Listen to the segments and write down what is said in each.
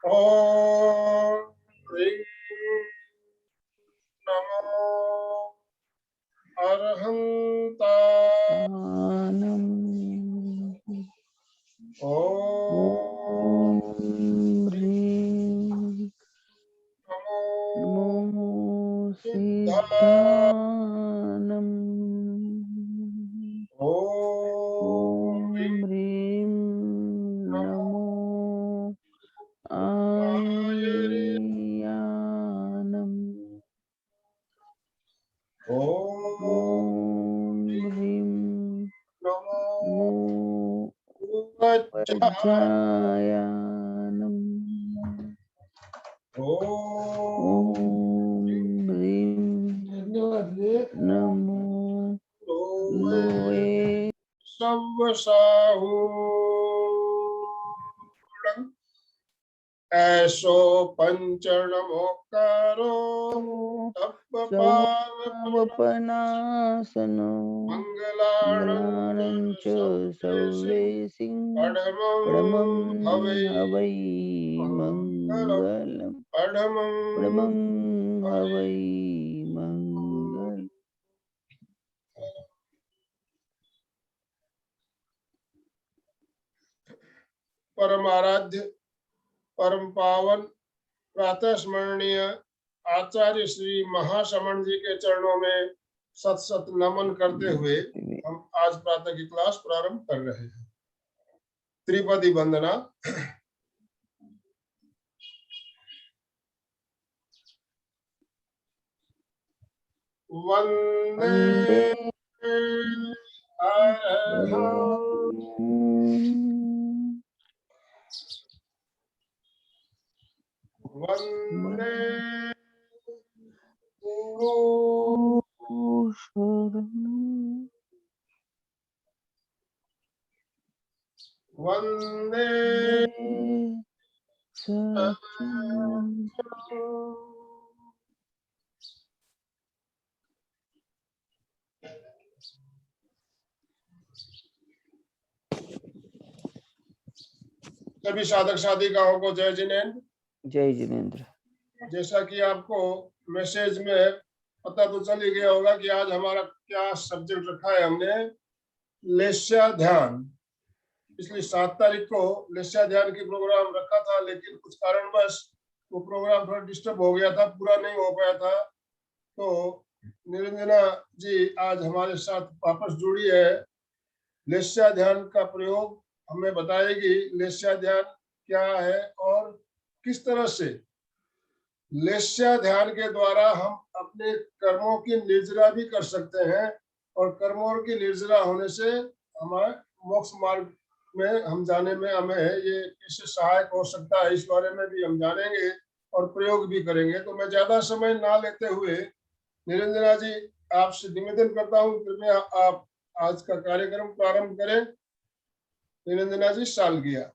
ओम ह्रीं नमो अरहंतानम। ओम ह्रीं नमो नमो सिद्धानम। सिद्धानम। ओम ॐ ह्रीं नमो नमो आयर्यानम। आयर्यानम्। ओम ॐ ह्रीं नमो नमो वज्रायानम्। ओम ॐ ह्रीं नमो लोये सवसाहूणं ऐसो पंचणमोकारो सवपनासनो मंगलाणं मङ्गलानं च सर्वेसिं सर्वेसिं पडमं पडमं हवै हवै मंगलम मङ्गलम् पडमं पडमं हवै हवै मङ्गलम्। परम आराध्य परम पावन प्रातः स्मरणीय आचार्य श्री महाश्रमण जी के चरणों में सत सत नमन करते हुए हम आज प्रातः की क्लास प्रारंभ कर रहे हैं। त्रिपदी वंदना। वंदे वंदे वंदे सभी साधक साधिकाओं को जय जिनेन्द्र। जय जिनेन्द्र। जैसा कि आपको मैसेज में पता तो चल ही गया होगा कि आज हमारा क्या सब्जेक्ट रखा है हमने, लेस्या ध्यान। पिछली 7 तारीख को लेस्या ध्यान की प्रोग्राम रखा था, लेकिन कुछ कारणवश वो प्रोग्राम थोड़ा डिस्टर्ब हो गया था, पूरा नहीं हो पाया था। तो निरंजना जी आज हमारे साथ वापस जुड़ी है। लेस्या ध्यान का प्रयोग हमें बताएगी, लेस्या ध्यान क्या है और किस तरह से लेस्या ध्यान के द्वारा हम अपने कर्मों की निर्जरा भी कर सकते हैं और कर्मों की निर्जरा होने से हमारे मोक्ष मार्ग में हम जाने में हमें ये कैसे सहायक हो सकता है, इस बारे में भी हम जानेंगे और प्रयोग भी करेंगे। तो मैं ज्यादा समय ना लेते हुए निरंजना जी आपसे निवेदन करता हूँ, कृपया आप आज का कार्यक्रम प्रारंभ करें। निरंजना जी सालगिया।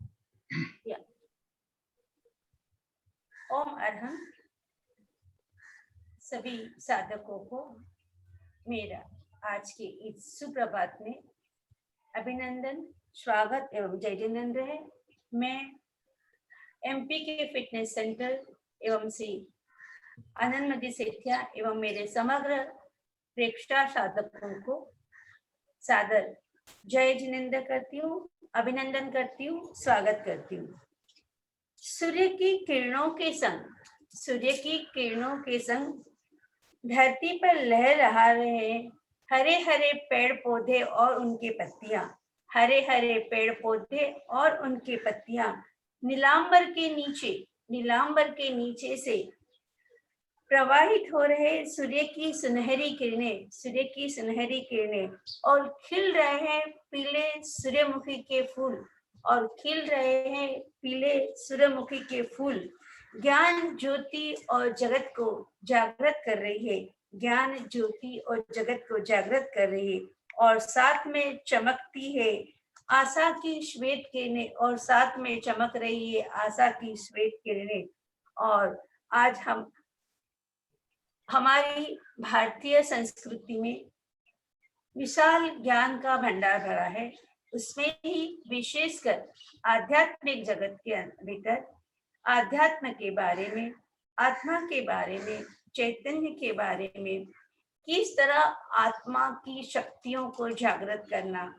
ओम अरहं। सभी साधकों को मेरा आज के इस सुप्रभात में अभिनंदन, स्वागत एवं जय जिनेन्द्र है। मैं एमपी के फिटनेस सेंटर एवं श्री आनंद मदी सेठिया एवं मेरे समग्र प्रेक्षक साधकों को सादर जय जिनेन्द्र करती हूँ, अभिनंदन करती हूँ, स्वागत करती हूँ। सूर्य की किरणों के संग धरती पर लहर रहा रहे हरे हरे पेड़ पौधे और उनके पत्तियां, हरे हरे पेड़ पौधे और उनके पत्तियां नीलांबर के नीचे से प्रवाहित हो रहे सूर्य की सुनहरी किरणें और खिल रहे हैं पीले सूर्यमुखी के फूल ज्ञान ज्योति और जगत को जागृत कर रही है। और साथ में चमकती है आशा की श्वेत किरणें, और साथ में चमक रही है आशा की श्वेत किरणें। और आज हम हमारी भारतीय संस्कृति में विशाल ज्ञान का भंडार भरा है, उसमें ही विशेषकर आध्यात्मिक जगत के भीतर आध्यात्म के बारे में, आत्मा के बारे में, चैतन्य के बारे में, किस तरह आत्मा की शक्तियों को जागृत करना,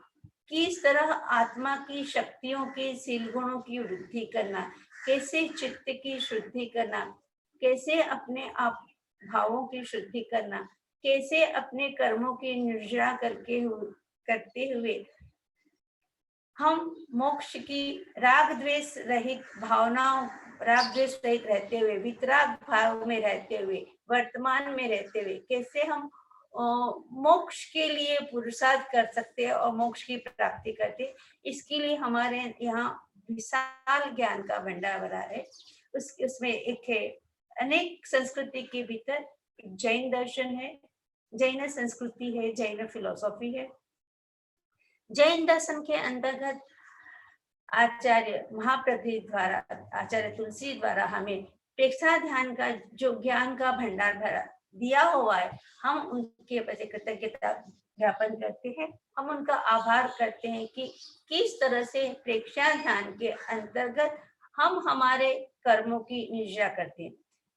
किस तरह आत्मा की शक्तियों के शील गुणों की वृद्धि करना, कैसे चित्त की शुद्धि करना, कैसे अपने आप भावों की शुद्धि करना, कैसे अपने कर्मों की निर्जरा करते हुए हम मोक्ष की राग द्वेष रहित भावनाओं, राग द्वेष रहित रहते हुए, वितराग भाव में रहते हुए, वर्तमान में रहते हुए कैसे हम मोक्ष के लिए पुरुषार्थ कर सकते हैं और मोक्ष की प्राप्ति करते हैं। इसके लिए हमारे यहाँ विशाल ज्ञान का भंडार भरा है। उसमें एक है अनेक संस्कृति के भीतर जैन दर्शन है, जैन संस्कृति है, जैन फिलोसॉफी है। जैन दर्शन के अंतर्गत आचार्य महाप्रभु द्वारा, आचार्य तुलसी द्वारा हमें प्रेक्षा ध्यान का जो ज्ञान का भंडार भरा दिया हुआ है, हम उनके प्रति कृतज्ञता ज्ञापन करते हैं। हम उनका आभार करते हैं कि किस तरह से प्रेक्षा ध्यान के अंतर्गत हम हमारे कर्मों की निष्ठा करते हैं।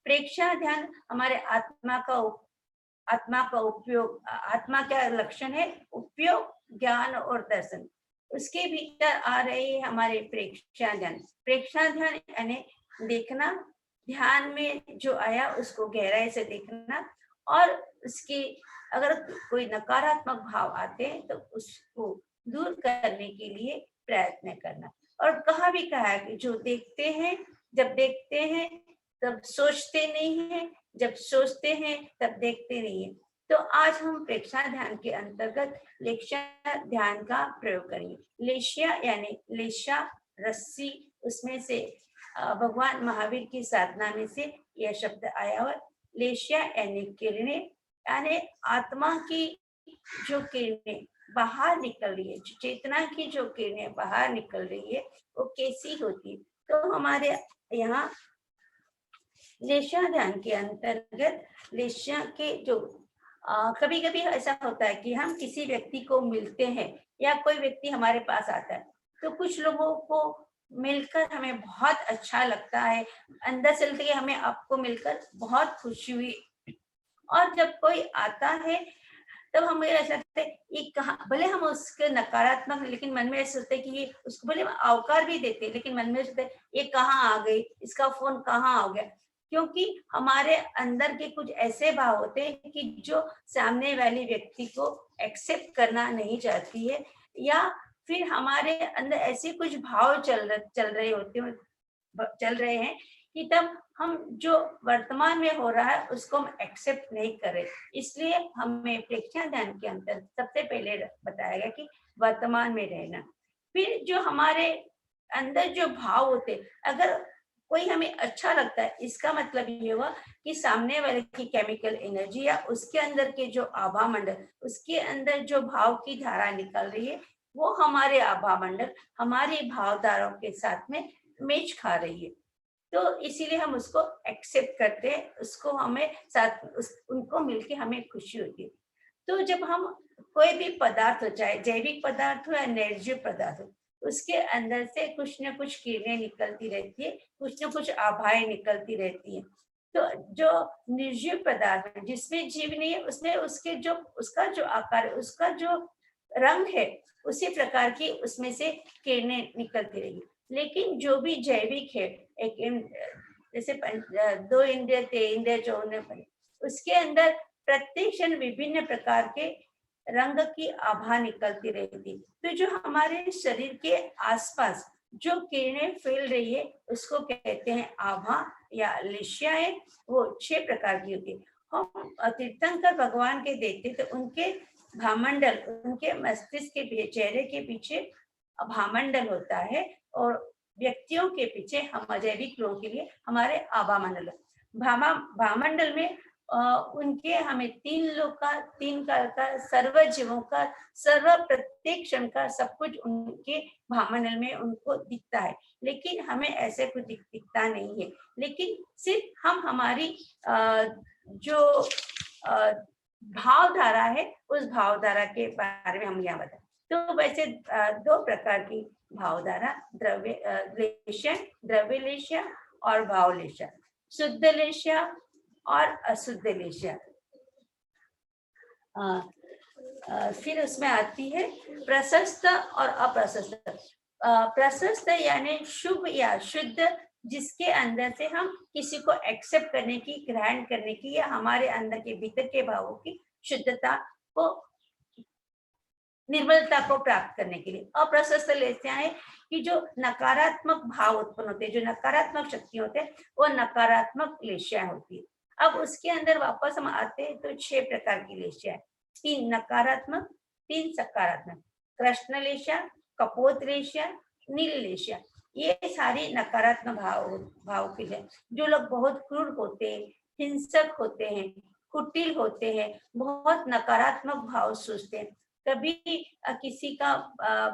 प्रेक्षा ध्यान हमारे आत्मा का उपयोग, आत्मा का लक्षण है उपयोग, ज्ञान और दर्शन। उसके भीतर आ रहे हैं हमारे प्रेक्षा ध्यान। प्रेक्षा ध्यान यानी देखना, ध्यान में जो आया उसको गहराई से देखना, और उसकी अगर कोई नकारात्मक भाव आते हैं तो उसको दूर करने के लिए प्रयत्न करना। और कहा है कि जो देखते हैं, जब देखते हैं तब सोचते नहीं है, जब सोचते हैं तब देखते नहीं है। तो आज हम प्रेक्षा ध्यान के अंतर्गत लेशा ध्यान का प्रयोग करेंगे। लेशा यानी लेशा रस्सी, उसमें से भगवान महावीर की साधना में से यह शब्द आया हुआ। लेशा यानी किरणें, यानी आत्मा की जो किरणें बाहर निकल रही है, चेतना की जो किरणें बाहर निकल रही है वो कैसी होती है। तो हमारे यहाँ लेशा ध्यान के अंतर्गत लेशा के जो कभी कभी ऐसा होता है कि हम किसी व्यक्ति को मिलते हैं या कोई व्यक्ति हमारे पास आता है, तो कुछ लोगों को मिलकर हमें बहुत अच्छा लगता है, अंदर से लगता है हमें आपको मिलकर बहुत खुशी हुई। और जब कोई आता है तब हमें ऐसा लगता है ये कहाँ, भले हम उसके नकारात्मक, लेकिन मन में ऐसा सोचते कि ये, उसको भले हम अवकार भी देते हैं, लेकिन मन में सोचते ये कहाँ आ गई, इसका फोन कहाँ हो गया। क्योंकि हमारे अंदर के कुछ ऐसे भाव होते हैं कि जो सामने वाली व्यक्ति को एक्सेप्ट करना नहीं चाहती है, या फिर हमारे अंदर ऐसे कुछ भाव चल रहे हैं कि तब हम जो वर्तमान में हो रहा है उसको हम एक्सेप्ट नहीं करें। इसलिए हमें प्रेक्षा ध्यान के अंतर सबसे पहले बताया गया कि वर्तमान में रहना। फिर जो हमारे अंदर जो भाव होते, अगर कोई हमें अच्छा लगता है, इसका मतलब ये हुआ कि सामने वाले की केमिकल एनर्जी या उसके अंदर के जो आभा मंडल, उसके अंदर जो भाव की धारा निकल रही है, वो हमारे आभा मंडल, हमारी भावधाराओं के साथ में मैच खा रही है। तो इसीलिए हम उसको एक्सेप्ट करते हैं, उसको हमें साथ उनको मिलके हमें खुशी होती है। तो जब हम कोई भी पदार्थ हो, चाहे जैविक पदार्थ हो या निर्जीव पदार्थ हो, उसके अंदर से कुछ न कुछ किरणें निकलती रहती है, कुछ न कुछ आभाएं निकलती रहती है। तो जो निर्जीव पदार्थ है जिसमें जीव नहीं है, उसमें उसका जो आकार है, उसका जो रंग है, उसी प्रकार की उसमें से किरणें निकलती रहेगी। लेकिन जो भी जैविक है, एक जैसे 2 इंद्रिय, 3 इंद्रिय, 4 इंद्रिय, उसके अंदर प्रत्येक क्षण विभिन्न प्रकार के रंग की आभा निकलती रहती। तो जो हमारे शरीर के आसपास जो किरणें फैल रही है उसको कहते हैं आभा या लेश्याएं। वो 6 प्रकार की होती है। हम तीर्थंकर भगवान के देखते तो उनके भामंडल, उनके मस्तिष्क के चेहरे के पीछे भामंडल होता है, और व्यक्तियों के पीछे, हम जैविक लोगों के लिए हमारे आभा मंडल। भामंडल में उनके हमें 3 लोग का, 3 काल का, सर्व जीवों का, सर्व प्रत्येक क्षण का सब कुछ उनके भामंडल में उनको दिखता है। लेकिन हमें ऐसे कुछ दिखता नहीं है। लेकिन सिर्फ हम हमारी जो भावधारा है, उस भावधारा के बारे में हम यहाँ बताएं। तो वैसे 2 प्रकार की भावधारा, द्रव्य लेशा और भाव लेशा, शुद्ध लेशा और अशुद्ध लेशा। फिर उसमें आती है प्रशस्त और अप्रशस्त। प्रशस्त यानी शुभ या शुद्ध, जिसके अंदर से हम किसी को एक्सेप्ट करने की, ग्रहण करने की, या हमारे अंदर के भीतर के भावों की शुद्धता को, निर्मलता को प्राप्त करने के लिए। अप्रशस्त लेशा है कि जो नकारात्मक भाव उत्पन्न होते हैं, जो नकारात्मक शक्ति होते हैं, वो नकारात्मक लेशा होती है। अब उसके अंदर वापस हम आते हैं तो 6 प्रकार की लेशा है। 3 नकारात्मक, 3 सकारात्मक। कृष्ण लेशा, कपोत लेशा, नील लेशा, ये सारी नकारात्मक भाव के हैं। जो लोग बहुत क्रूर होते हैं, हिंसक होते हैं, कुटिल होते हैं, बहुत नकारात्मक भाव सोचते हैं, कभी किसी का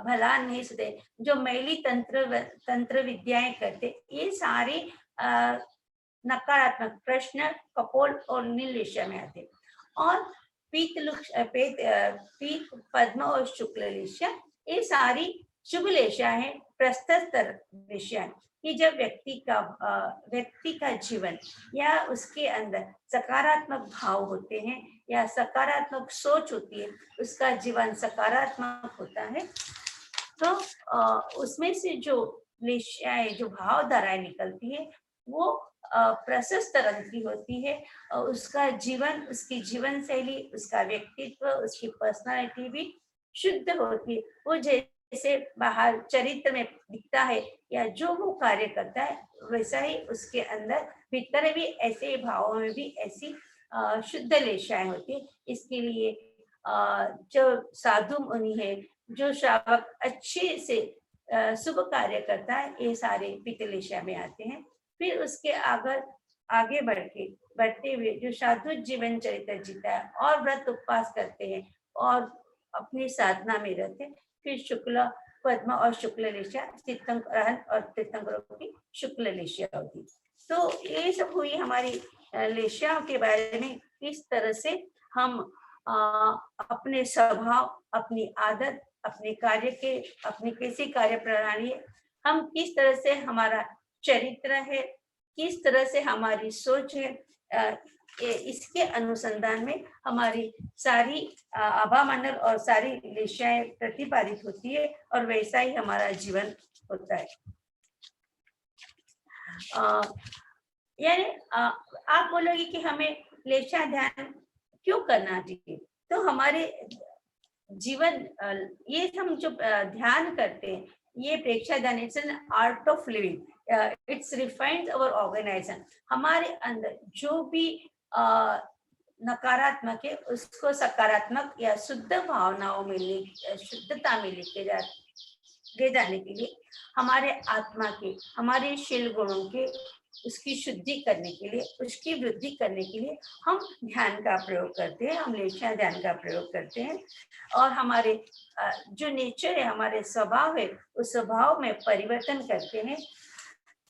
भला नहीं सोचते, जो मैली तंत्र विद्याएं करते, ये सारी नकारात्मक प्रश्न कपोल और नील लेशा में आते। और पीत पद्म और शुक्ल लेशा, ये सारी शुभ लेशा है, प्रशस्त लेशा है कि जब व्यक्ति का जीवन या उसके अंदर सकारात्मक भाव होते हैं या सकारात्मक सोच होती है, उसका जीवन सकारात्मक होता है, तो उसमें से जो लेशाएं, जो भाव धाराएं निकलती है, वो प्रशस्त रंग की होती है। और उसका जीवन, उसकी जीवन शैली, उसका व्यक्तित्व, उसकी पर्सनालिटी भी शुद्ध होती है। वो जैसे बाहर चरित्र में दिखता है या जो वो कार्य करता है, वैसा ही उसके अंदर भीतर भी ऐसे भावों में भी ऐसी शुद्ध लेशाएं होती है। इसके लिए जो साधु मुनि है, जो श्रावक अच्छे से शुभ कार्य करता है, ये सारे पित्त लेशा में आते हैं। फिर उसके आगे बढ़ते हुए जो साधु जीवन चरित्र जीता है और व्रत उपवास करते हैं और अपनी साधना में रहते हैं, फिर शुक्ल पद्म और शुक्ल लेशा, तीर्थंकर और तीर्थंकरों की शुक्ल लेशा होती। तो ये सब हुई हमारी लेशाओं के बारे में, किस तरह से हम अपने स्वभाव, अपनी आदत, अपने कार्य के, अपनी कैसी कार्य प्रणाली है, हम किस तरह से हमारा चरित्र है, किस तरह से हमारी सोच है, इसके अनुसंधान में हमारी सारी आभा मंडल और सारी लेशाएं प्रतिपादित होती है और वैसा ही हमारा जीवन होता है। यानी आप बोलोगे कि हमें लेशा ध्यान क्यों करना चाहिए? तो हमारे जीवन, ये हम जो ध्यान करते हैं, ये Preksha Dhyan, it's an art of living, it's refined our organisation. हमारे अंदर जो भी नकारात्मक है, उसको सकारात्मक या शुद्ध भावनाओं में शुद्धता में ले जाने के लिए, हमारे आत्मा के, हमारे शील गुणों के, उसकी शुद्धि करने के लिए, उसकी वृद्धि करने के लिए हम ध्यान का प्रयोग करते हैं, हम लेशा ध्यान का प्रयोग करते हैं। और हमारे जो नेचर है, हमारे स्वभाव है, उस स्वभाव में परिवर्तन करते हैं,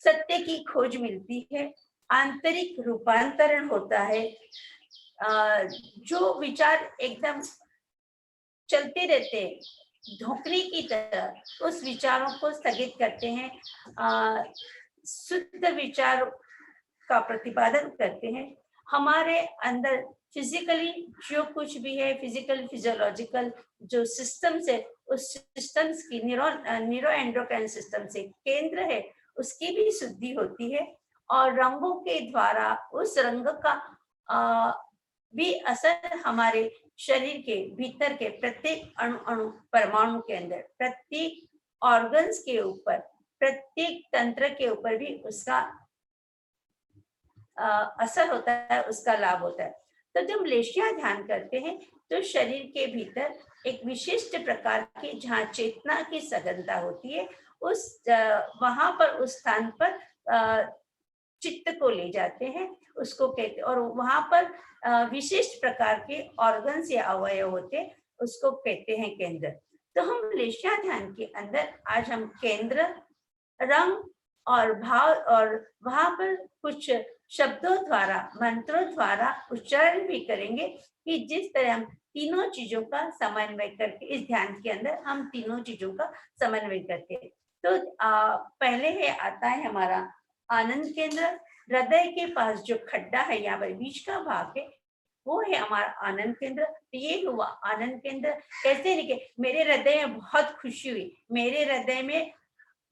सत्य की खोज मिलती है, आंतरिक रूपांतरण होता है। जो विचार एकदम चलते रहते हैं धोखरी की तरह, उस विचारों को स्थगित करते हैं, शुद्ध विचार का प्रतिपादन करते हैं। हमारे अंदर फिजिकली जो कुछ भी है, फिजिकल फिजियोलॉजिकल जो सिस्टम्स है, उस सिस्टम्स की न्यूरो एंडोक्राइन सिस्टम से केंद्र है, उसकी भी शुद्धि होती है। और रंगों के द्वारा उस रंग का भी असर हमारे शरीर के भीतर के प्रत्येक अणु परमाणु के अंदर, प्रत्येक ऑर्गन्स के ऊपर, प्रत्येक तंत्र के ऊपर भी उसका असर होता है, उसका लाभ होता है। तो जब लेशा ध्यान करते हैं तो शरीर के भीतर एक विशिष्ट प्रकार की, जहाँ चेतना की सघनता होती है, उस वहां पर, उस स्थान पर चित्त को ले जाते हैं, उसको कहते, और वहां पर विशिष्ट प्रकार के ऑर्गन्स या अवयव होते, उसको कहते हैं केंद्र। तो हम लेशा ध्यान के अंदर आज हम केंद्र, रंग और भाव, और वहां पर कुछ शब्दों द्वारा, मंत्रों द्वारा उच्चारण भी करेंगे कि जिस तरह हम तीनों चीजों का समन्वय करके, इस ध्यान के अंदर हम तीनों चीजों का समन्वय करते हैं। तो पहले है आता है हमारा आनंद केंद्र, हृदय के पास जो खड्डा है, यहाँ पर बीच का भाग है, वो है हमारा आनंद केंद्र। ये हुआ आनंद केंद्र। कैसे लिखे? मेरे हृदय में बहुत खुशी हुई, मेरे हृदय में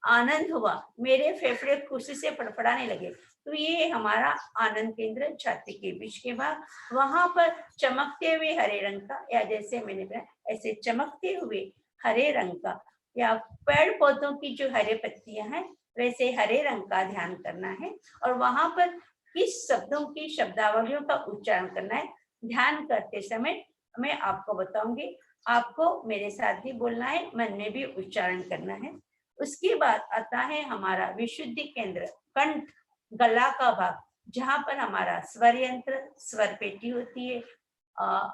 आनंद हुआ, मेरे फेफड़े खुशी से फड़फड़ाने लगे, तो ये हमारा आनंद केंद्र छाती के बीच के भाग। वहां पर चमकते हुए हरे रंग का, या जैसे मैंने बताया ऐसे चमकते हुए हरे रंग का, या पेड़ पौधों की जो हरे पत्तियां हैं वैसे हरे रंग का ध्यान करना है। और वहां पर किस शब्दों की शब्दावलियों का उच्चारण करना है, ध्यान करते समय मैं आपको बताऊंगी। आपको मेरे साथ भी बोलना है, मन में भी उच्चारण करना है। उसके बाद आता है हमारा विशुद्धि केंद्र, कंठ, गला का भाग, जहां पर हमारा स्वर यंत्र, स्वर पेटी होती है,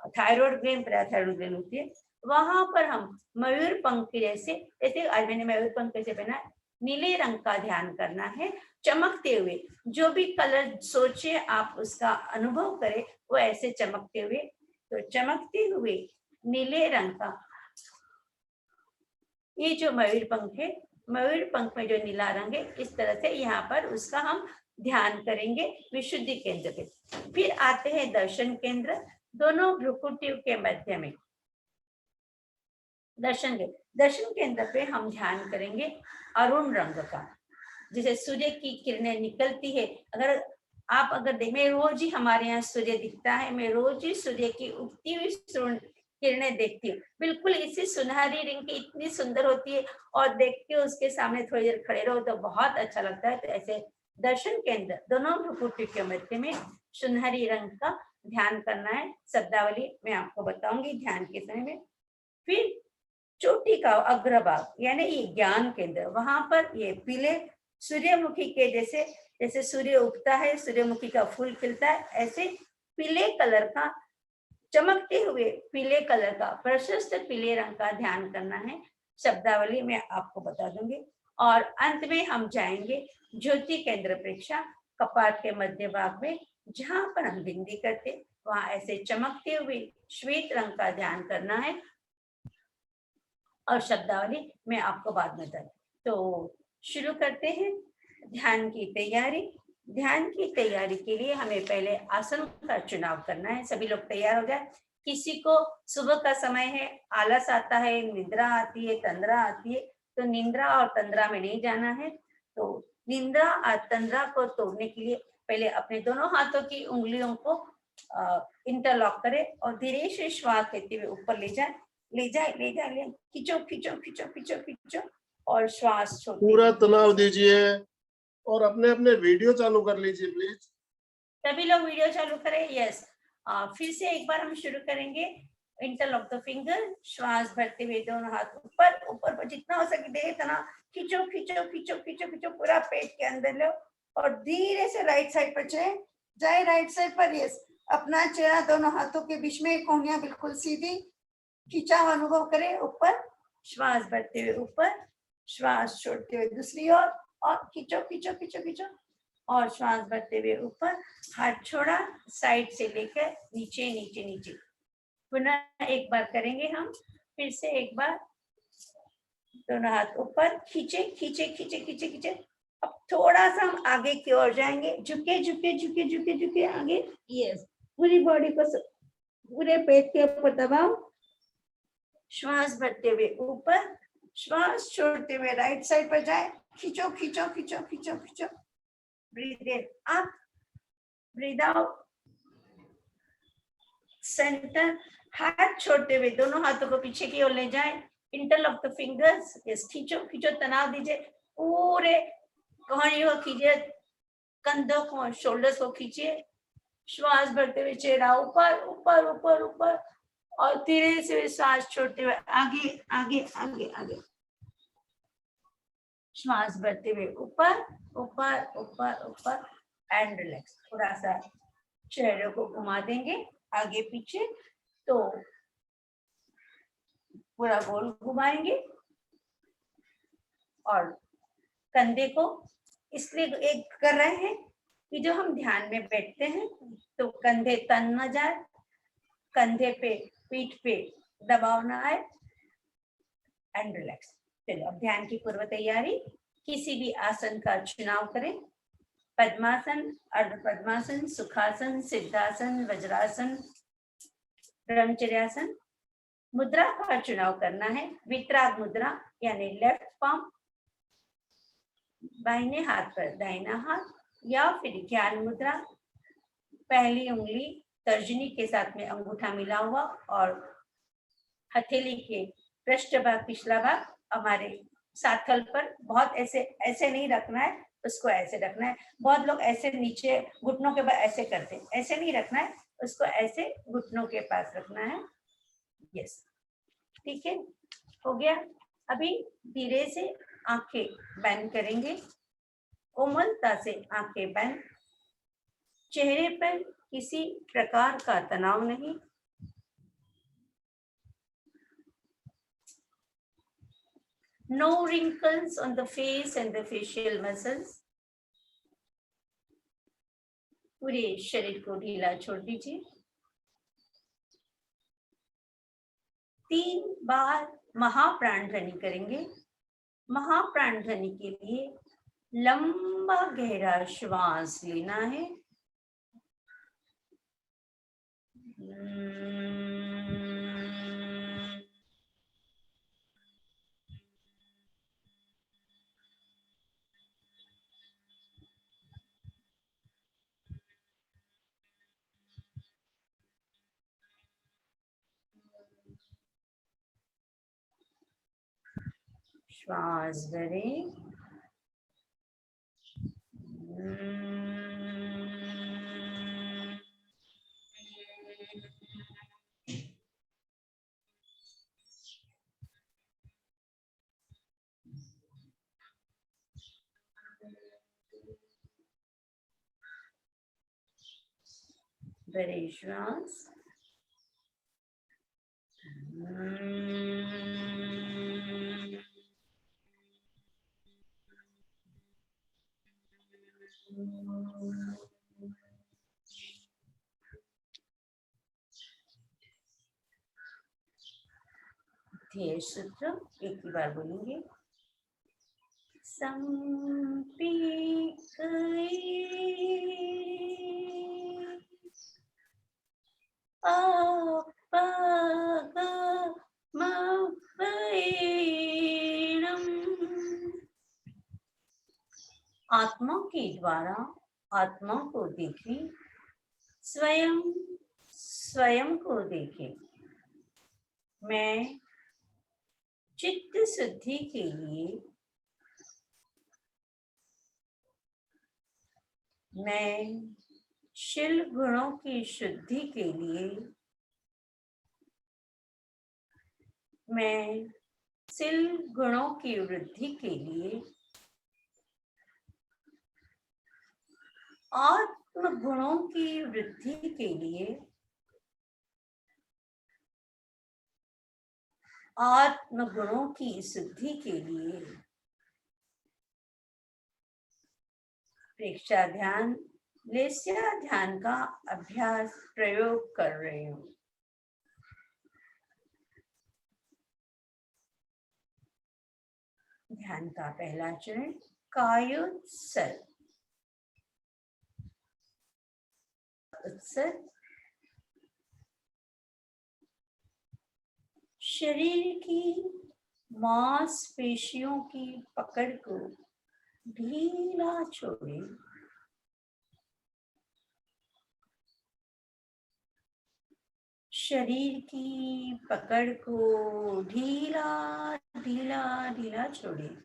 थायराइड ग्लैंड, पैराथायराइड ग्लैंड होती है। वहां पर हम मयूर पंख के जैसे, जैसे आज मैंने मयूर पंख कैसे पहना, नीले रंग का ध्यान करना है, चमकते हुए। जो भी कलर सोचे आप उसका अनुभव करें, वो ऐसे चमकते हुए। तो चमकते हुए नीले रंग का ये जो मयूर पंख है, मयूर पंख में जो नीला रंग है, इस तरह से यहाँ पर उसका हम ध्यान करेंगे विशुद्धि केंद्र पे। फिर आते हैं दर्शन केंद्र, दोनों भ्रुकुटियों के मध्य में दर्शन केंद्र पे हम ध्यान करेंगे अरुण रंग का। जैसे सूर्य की किरणें निकलती है, अगर आप मैं रोज ही, हमारे यहाँ सूर्य दिखता है, मैं रोज ही सूर्य की उगती हुई किरणें देखती हूँ, बिल्कुल इसी सुनहरी रंग की, इतनी सुंदर होती है, और देखते हो उसके सामने थोड़ी देर खड़े रहो तो बहुत अच्छा लगता है। तो ऐसे दर्शन केंद्र, दोनों भ्रुकुटी के मध्य में सुनहरी रंग का ध्यान करना है। शब्दावली मैं आपको बताऊंगी ध्यान के समय में। फिर चोटी का अग्रभाग, यानी ये ज्ञान केंद्र, वहां पर ये पीले सूर्यमुखी के जैसे, जैसे सूर्य उगता है, सूर्यमुखी का फूल खिलता है, ऐसे पीले कलर का, चमकते हुए पीले कलर का, प्रशस्त पीले रंग का ध्यान करना है। शब्दावली मैं आपको बता दूंगी। और अंत में हम जाएंगे ज्योति केंद्र प्रेक्षा, कपाट के मध्य भाग में, जहां पर हम बिंदी करते, वहां ऐसे चमकते हुए श्वेत रंग का ध्यान करना है। और शब्दावली मैं आपको बाद में बताऊं। तो शुरू करते हैं ध्यान की तैयारी। ध्यान की तैयारी के लिए हमें पहले आसन का चुनाव करना है। सभी लोग तैयार हो जाए। किसी को सुबह का समय है, आलस आता है, निद्रा आती है, तंद्रा आती है, तो निंद्रा और तंद्रा में नहीं जाना है। तो निंद्रा और तंद्रा को तोड़ने के लिए पहले अपने दोनों हाथों की उंगलियों को इंटरलॉक करें और धीरे से श्वास लेते हुए ऊपर ले जाए, खींचो खींचो खींचो खींचो खींचो, और श्वास छोड़ते पूरा तनाव दीजिए और अपने अपने वीडियो चालू कर लीजिए प्लीज। सभी लोग वीडियो चालू करें। यस, फिर से एक बार हम शुरू करेंगे। इंटरलॉक द फिंगर, श्वास भरते हुए दोनों हाथ ऊपर ऊपर पर, जितना हो सके देर तना खींचो खींचो खींचो खींचो खींचो, पूरा पेट के अंदर लो, और धीरे से राइट साइड पर जाए राइट साइड पर। यस, अपना चेहरा दोनों हाथों के बीच में, कोहनियां बिल्कुल सीधी, खींचा हुआ अनुभव करें ऊपर। श्वास भरते हुए ऊपर, श्वास छोड़ते हुए दूसरी ओर, और खींचो खींचो खींचो खींचो, और श्वास भरते हुए ऊपर, हाथ छोड़ा, साइड से लेकर नीचे नीचे नीचे। पुनः एक बार करेंगे हम, फिर से एक बार, दोनों हाथ ऊपर, खींचे खींचे खींचे खींचे खींचे। अब थोड़ा सा हम आगे की ओर जाएंगे, झुके झुके झुके झुके झुके आगे। यस, पूरी बॉडी को, पूरे पेट के ऊपर दबाओ, श्वास भरते हुए ऊपर, श्वास छोड़ते हुए राइट साइड पर जाए, खींचो खींचो खींचो खींचो खींचो। Breathe in up, breathe out, centre. हाथ छोड़ते हुए दोनों हाथों को पीछे की ओर ले जाए, इंटरलॉक द फिंगर्स। यस, खींचो खींचो, तनाव दीजिए, पूरे कोहनियों को खींचिए, कंधों को, शोल्डर्स को खींचिए। श्वास भरते हुए चेहरा ऊपर ऊपर ऊपर ऊपर, और धीरे से श्वास छोड़ते हुए आगे आगे आगे आगे। श्वास भरते हुए ऊपर ऊपर ऊपर ऊपर, एंड रिलैक्स। थोड़ा सा चेहरे को घुमा देंगे आगे पीछे, तो पूरा गोल घुमाएंगे। और कंधे को इसलिए एक कर रहे हैं कि जो हम ध्यान में बैठते हैं तो कंधे तन न जाए, कंधे पे, पीठ पे दबाव ना आए, एंड रिलैक्स। चलो अब ध्यान की पूर्व तैयारी। किसी भी आसन का चुनाव करें, पद्मासन, अर्ध पद्मासन, सुखासन, सिद्धासन, वज्रासन, ब्रह्मचर्यासन। मुद्रा का चुनाव करना है। वितराग मुद्रा यानी लेफ्ट पाम, बाहिने हाथ पर दाहिना हाथ, या फिर ज्ञान मुद्रा, पहली उंगली तर्जनी के साथ में अंगूठा मिला हुआ और हथेली के पृष्ठभाग, पिछला भाग हमारे साथल पर, बहुत ऐसे नहीं रखना है, उसको ऐसे रखना है। बहुत लोग ऐसे नीचे घुटनों के पास ऐसे करते हैं, ऐसे नहीं रखना है, उसको ऐसे घुटनों के पास रखना है। यस, ठीक है, हो गया। अभी धीरे से आंखें बंद करेंगे, कोमलता से आंखें बंद। चेहरे पर किसी प्रकार का तनाव नहीं, no wrinkles on the face and the facial muscles. पूरे शरीर को ढीला छोड़ दीजिए। 3 बार महाप्राण ध्वनि करेंगे। महाप्राण ध्वनि के लिए लंबा गहरा श्वास लेना है। श्वास भरें। भरे श्वास। ध्येय सूत्र एक ही बार बोलेंगे। आत्मा के द्वारा आत्मा को देखें, स्वयं स्वयं को देखें। मैं चित्त शुद्धि के लिए, मैं शील गुणों की शुद्धि के लिए, मैं शील गुणों की वृद्धि के लिए, आत्म गुणों की वृद्धि के लिए, आत्म गुणों की शुद्धि के लिए प्रेक्षा ध्यान, लेस्या ध्यान का अभ्यास प्रयोग कर रही हूँ। ध्यान का पहला चरण कायोत्सर्ग। उत्सर्ग शरीर की मांसपेशियों की पकड़ को ढीला छोड़ें। शरीर की पकड़ को ढीला ढीला ढीला छोड़ें।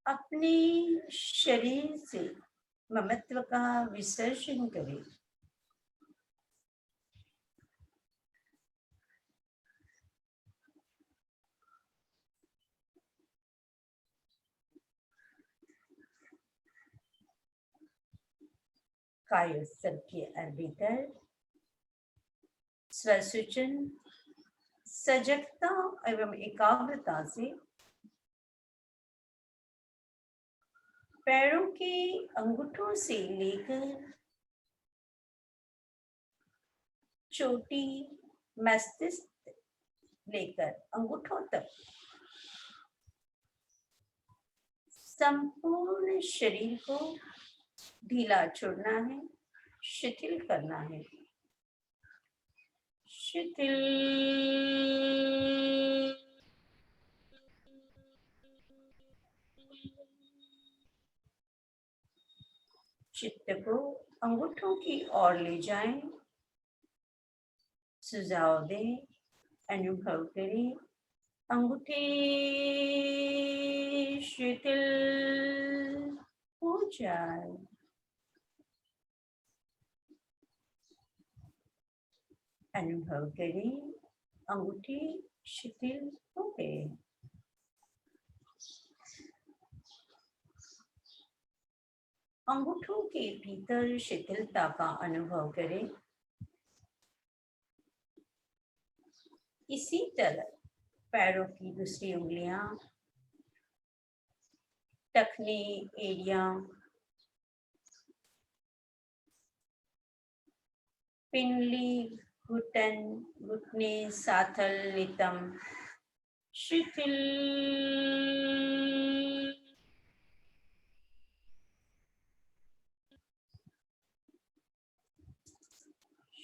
अपने शरीर से ममत्व का विसर्जन करें। कायोत्सर्ग के भीतर स्वसूचन, सजगता एवं एकाग्रता से पैरों के अंगूठों से लेकर चोटी मस्तिष्क लेकर अंगूठों तक संपूर्ण शरीर को ढीला छोड़ना है, शिथिल करना है। शिथिल। चित्त को अंगूठों की ओर ले जाएं, सुझाव दें, अनुभव करें। अंगूठे शिथिल हो जाए। अनुभव करें, अंगूठे शिथिल हो गए। अंगूठों के भीतर शिथिलता का अनुभव करें। इसी तरह पैरों की दूसरी उंगलियां, टखने एड़ियां, पिंडली, घुटन, घुटने, साथल, नितंब शिथिल।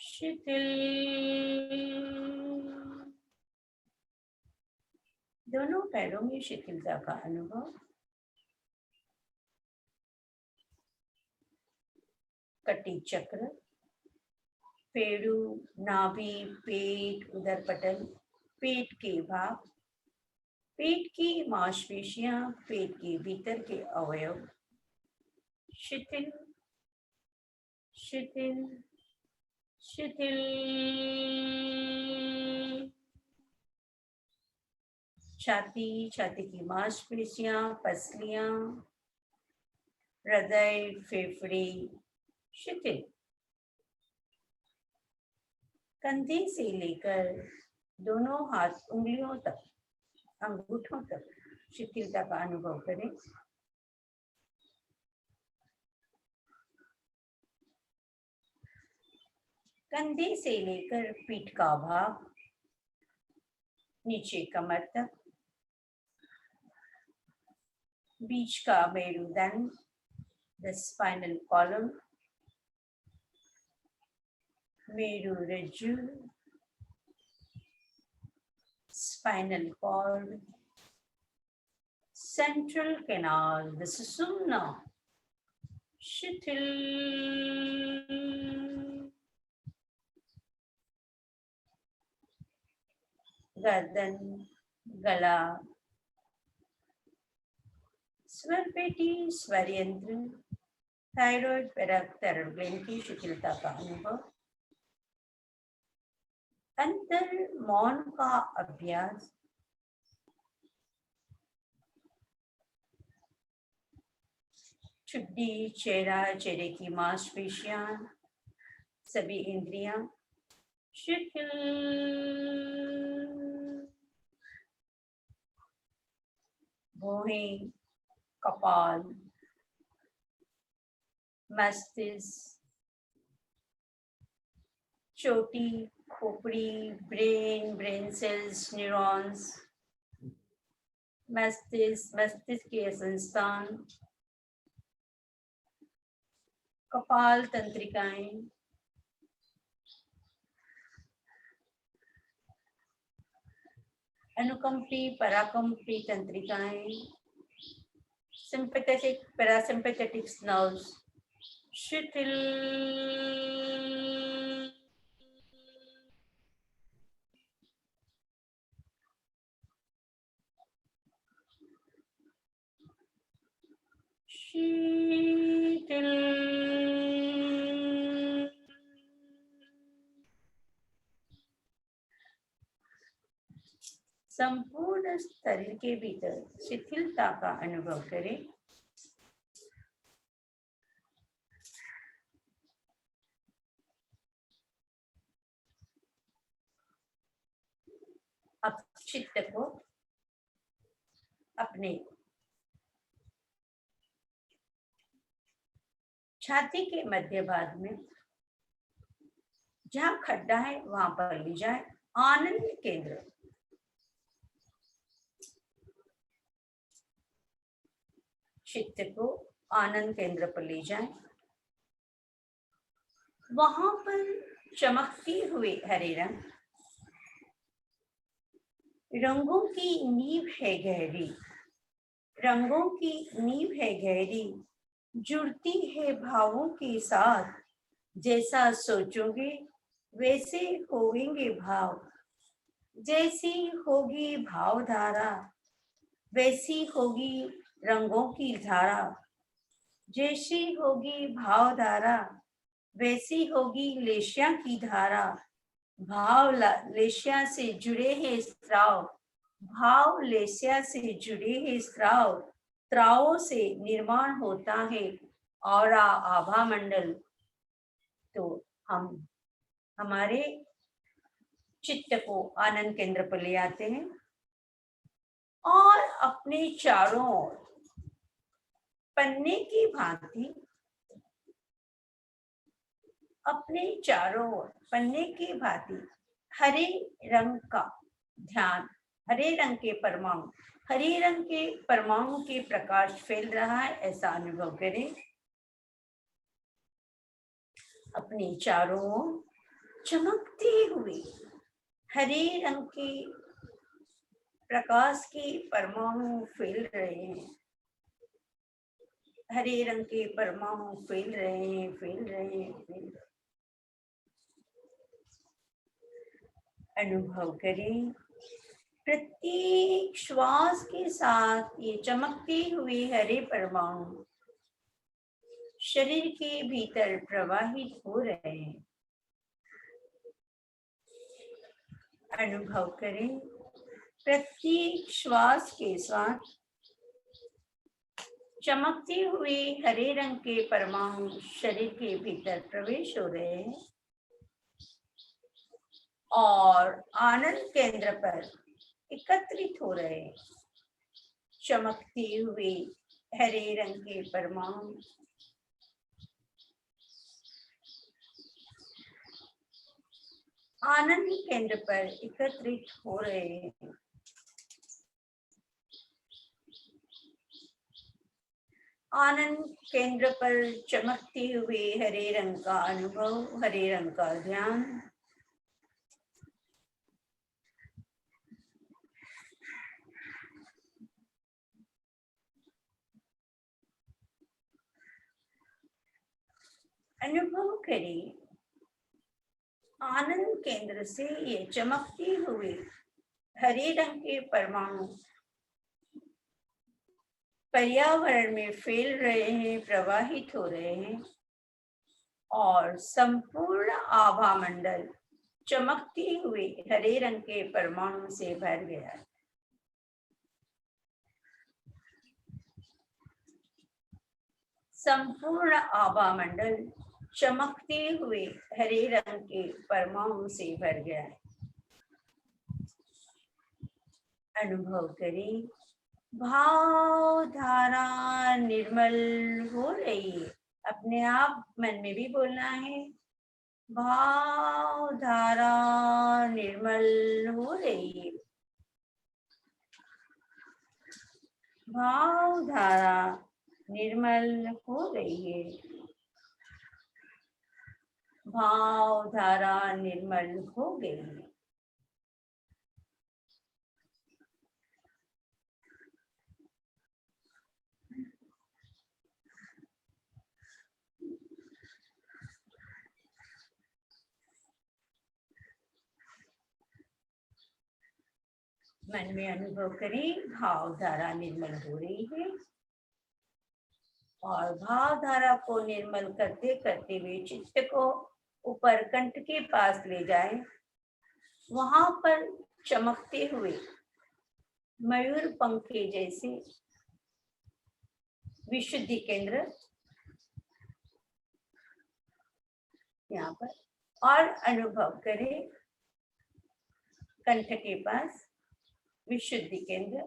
शिथिल। दोनों पैरों में शिथिलता का अनुभव। कटी चक्र, पेड़ू, नाभि, पेट, उदर पटल, पेट के भाग, पेट की मांसपेशियां, पेट के भीतर के अवयव शिथिल शिथिल शिथिल। छाती, छाती की मांसपेशियां, पसलियां, हृदय, फेफड़े शिथिल। कंधे से लेकर दोनों हाथ उंगलियों तक, अंगूठों तक शिथिलता का अनुभव करें। कंधे से लेकर पीठ का भाग, नीचे कमर तक, बीच का मेरुदंड, द स्पाइनल कॉलम, मेरु रज्जु, spinal cord, central canal, the सुषुम्ना शिथिल। गर्दन, गला, स्वर पेटी, स्वर यंत्र, थायराइड, पैराथायरॉइड ग्लैंड की शिथिलता का अनुभव। अंतर मौन का अभ्यास। ठुड्डी, चेहरा, चेहरे की मांसपेशियां, सभी इंद्रियां शिथिल। भौहें, कपाल, मस्तिष्क, चोटी, खोपड़ी, ब्रेन, ब्रेन सेल्स, न्यूरॉन्स, मस्तिष्क, मस्तिष्क के संस्थान, कपाल तंत्रिकाएं, अनुकंपी, पराकंपी तंत्रिकाएं, सिंपैथेटिक, पैरासिम्पैथेटिक नर्व्स शिथिल। शीतल। संपूर्ण शरीर के भीतर शिथिलता का अनुभव करें। अब चित्त को अपने छाती के मध्य भाग में, जहां खड्डा है वहां पर ले जाए। आनंद केंद्र, चित्त को आनंद केंद्र पर ले जाएं। वहां पर चमकते हुए हरे रंग, रंगों की नींव है गहरी, रंगों की नींव है गहरी, जुड़ती है भावों के साथ। जैसा सोचोगे वैसे होंगे भाव, जैसी होगी भावधारा वैसी होगी रंगों की धारा। जैसी होगी भावधारा वैसी होगी लेशिया की धारा। भाव लेशिया से जुड़े हैं स्त्राव, भाव लेशिया से जुड़े हैं स्त्राव। त्रावों से निर्माण होता है औरा आभा मंडल। तो हम हमारे चित्त को आनंद केंद्र पर ले आते हैं और अपने चारों ओर पन्ने की भांति, अपने चारों ओर पन्ने की भांति हरे रंग का ध्यान, हरे रंग के परमाणु, हरे रंग के परमाणु के प्रकाश फैल रहा है ऐसा अनुभव करें। अपने चारों ओर चमकते हुए हरे रंग के प्रकाश के परमाणु फैल रहे हैं, हरे रंग के परमाणु फैल रहे हैं, फैल रहे हैं, फैल रहे हैं। अनुभव करें प्रत्येक श्वास के साथ ये चमकते हुए हरे परमाणु शरीर के भीतर प्रवाहित हो रहे हैं। अनुभव करें प्रत्येक श्वास के साथ चमकते हुए हरे रंग के परमाणु शरीर के भीतर प्रवेश हो रहे हैं और आनंद केंद्र पर एकत्रित हो रहे हैं। चमकते हुए हरे रंग के परमाणु आनंद केंद्र पर एकत्रित हो रहे हैं। आनंद केंद्र पर चमकते हुए हरे रंग का अनुभव, हरे रंग का ध्यान। अनुभव करें आनंद केंद्र से ये चमकते हुए हरे रंग के परमाणु पर्यावरण में फैल रहे हैं, प्रवाहित हो रहे हैं और संपूर्ण आभा मंडल चमकते हुए हरे रंग के परमाणु से भर गया है। संपूर्ण आभा मंडल चमकते हुए हरे रंग के परमाणु से भर गया है। अनुभव करें भाव धारा निर्मल हो रही है। अपने आप मन में भी बोलना है, भाव धारा निर्मल हो रही है। भाव धारा निर्मल हो रही है। भाव धारा निर्मल हो गई है। मन में अनुभव करें भाव धारा निर्मल हो रही है और भाव धारा को निर्मल करते करते हुए चित्त को ऊपर कंठ के पास ले जाएं। वहां पर चमकते हुए मयूर पंख के जैसे विशुद्धि केंद्र यहाँ पर, और अनुभव करें कंठ के पास विशुद्धि केंद्र।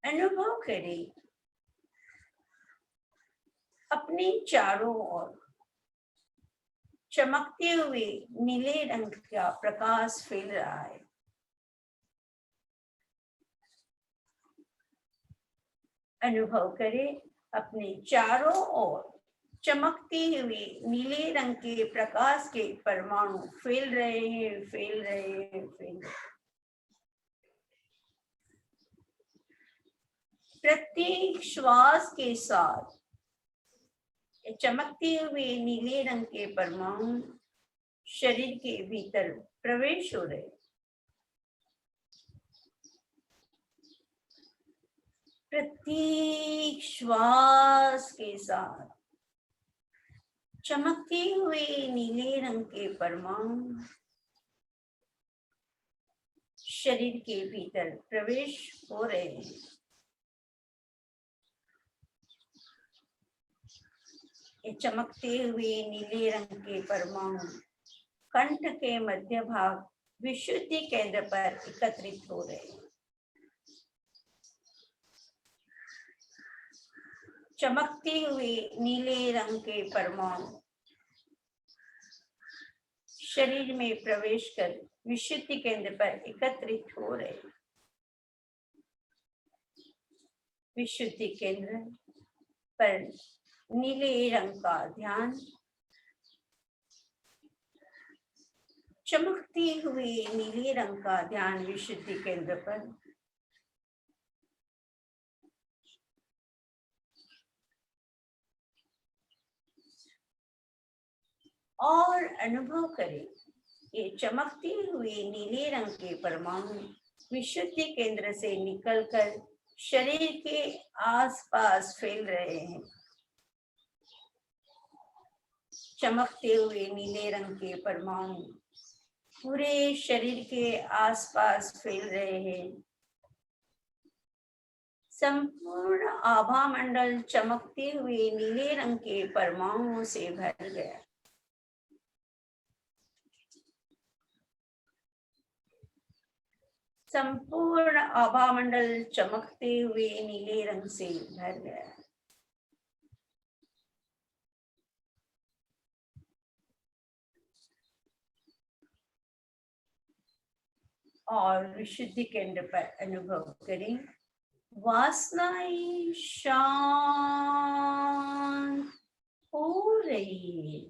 अनुभव करें अपने चारों ओर चमकते हुए नीले रंग का प्रकाश फैल रहा है। अनुभव करें अपने चारों ओर चमकती हुई नीले रंग के प्रकाश के परमाणु फैल रहे हैं, फैल रहे हैं, फैल रहे हैं। प्रत्येक श्वास के साथ चमकते हुए नीले रंग के परमाणु शरीर के भीतर प्रवेश हो रहे। प्रत्येक श्वास के साथ चमकते हुए नीले रंग के परमाणु शरीर के भीतर प्रवेश हो रहे हैं। ये चमकते हुए नीले रंग के परमाणु कंठ के मध्य भाग विशुद्धि केंद्र पर एकत्रित हो रहे हैं। चमकते हुए नीले रंग के परमाणु शरीर में प्रवेश कर विशुद्धि केंद्र पर एकत्रित हो रहे। विशुद्धि केंद्र पर नीले रंग का ध्यान चमकते हुए नीले रंग का ध्यान विशुद्धि केंद्र पर और अनुभव करें। ये चमकते हुए नीले रंग के परमाणु विशुद्धि केंद्र से निकलकर शरीर के आसपास फैल रहे हैं। चमकते हुए नीले रंग के परमाणु पूरे शरीर के आसपास फैल रहे हैं। संपूर्ण आभा मंडल चमकते हुए नीले रंग के परमाणुओं से भर गया। संपूर्ण आभा मंडल चमकते हुए नीले रंग से भर गया। और विशुद्धि केंद्र पर अनुभव करें। वासनाएं शांत हो रही है।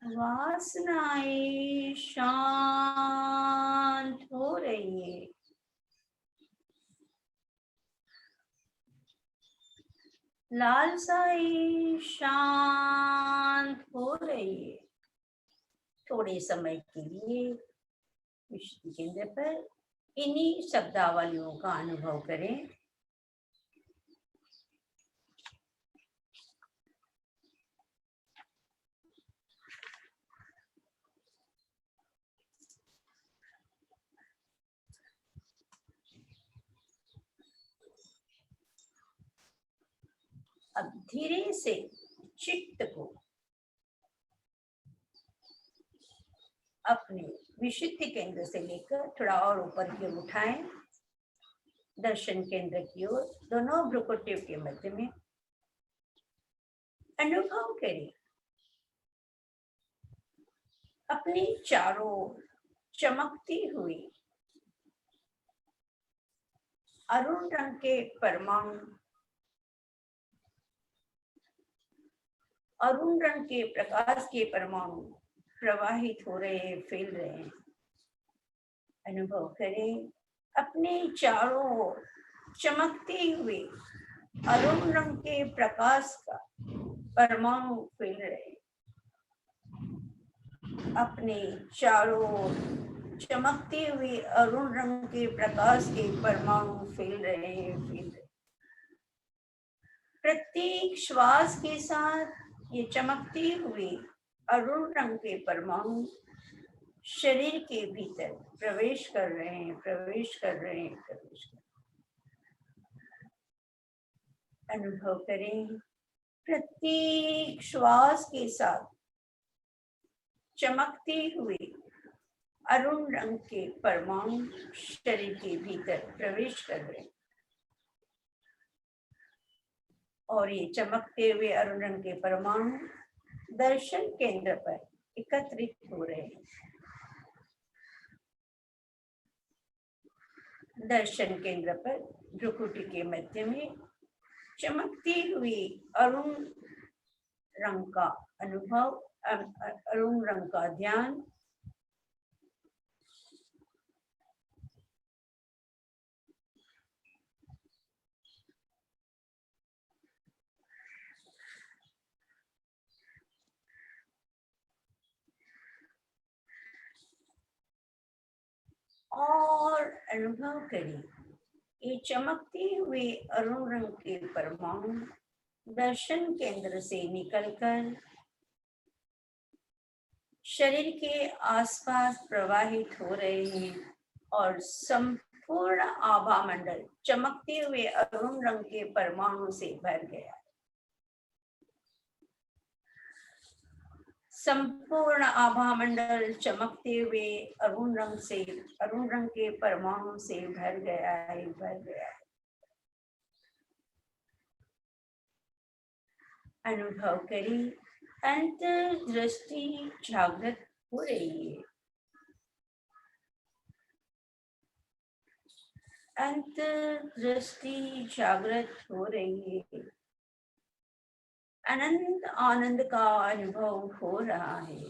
वासनाएं शांत हो रही है। लालसाएं शांत हो रही है। थोड़े समय के लिए विशुद्धि केंद्र पर इन्हीं शब्दावलियों का अनुभव करें। अब धीरे से चित्त को अपने विशुद्धि केंद्र से लेकर थोड़ा और ऊपर की ओर उठाएं। दर्शन केंद्र की ओर दोनों भ्रुकुटियों के मध्य में अनुभव करें। अपने चारों चमकती हुई अरुण रंग के परमाणु अरुण रंग के प्रकाश के परमाणु प्रवाहित हो रहे हैं, फैल रहे हैं। अनुभव करें अपने चारों ओर चमकते हुए अरुण रंग के प्रकाश का परमाणु फैल रहे हैं। अपने चारों ओर चमकते हुए अरुण रंग के प्रकाश के परमाणु फैल रहे हैं, फैल रहे। प्रत्येक श्वास के साथ ये चमकते हुए अरुण रंग के परमाणु शरीर के भीतर प्रवेश कर रहे हैं, प्रवेश कर रहे हैं, प्रवेश कर। अनुभव करें प्रत्येक श्वास के साथ चमकते हुए अरुण रंग के परमाणु शरीर के भीतर प्रवेश कर रहे हैं। और ये चमकते हुए अरुण रंग के परमाणु दर्शन केंद्र पर एकत्रित हो रहे हैं। दर्शन केंद्र पर भ्रुकुटी के मध्य में चमकती हुई अरुण रंग का अनुभव, अरुण रंग का ध्यान। और अनुभव करें ये चमकती हुई अरुण रंग के परमाणु दर्शन केंद्र से निकलकर शरीर के आसपास प्रवाहित हो रहे हैं और संपूर्ण आभा मंडल चमकते हुए अरुण रंग के परमाणु से भर गया। संपूर्ण आभा मंडल चमकते हुए अरुण रंग के परमाणु से भर गया है, भर गया है। अनुभव करें अंतर्दृष्टि जागृत हो रही है। अंतर्दृष्टि जागृत हो रही है। अनंत आनंद का अनुभव हो रहा है।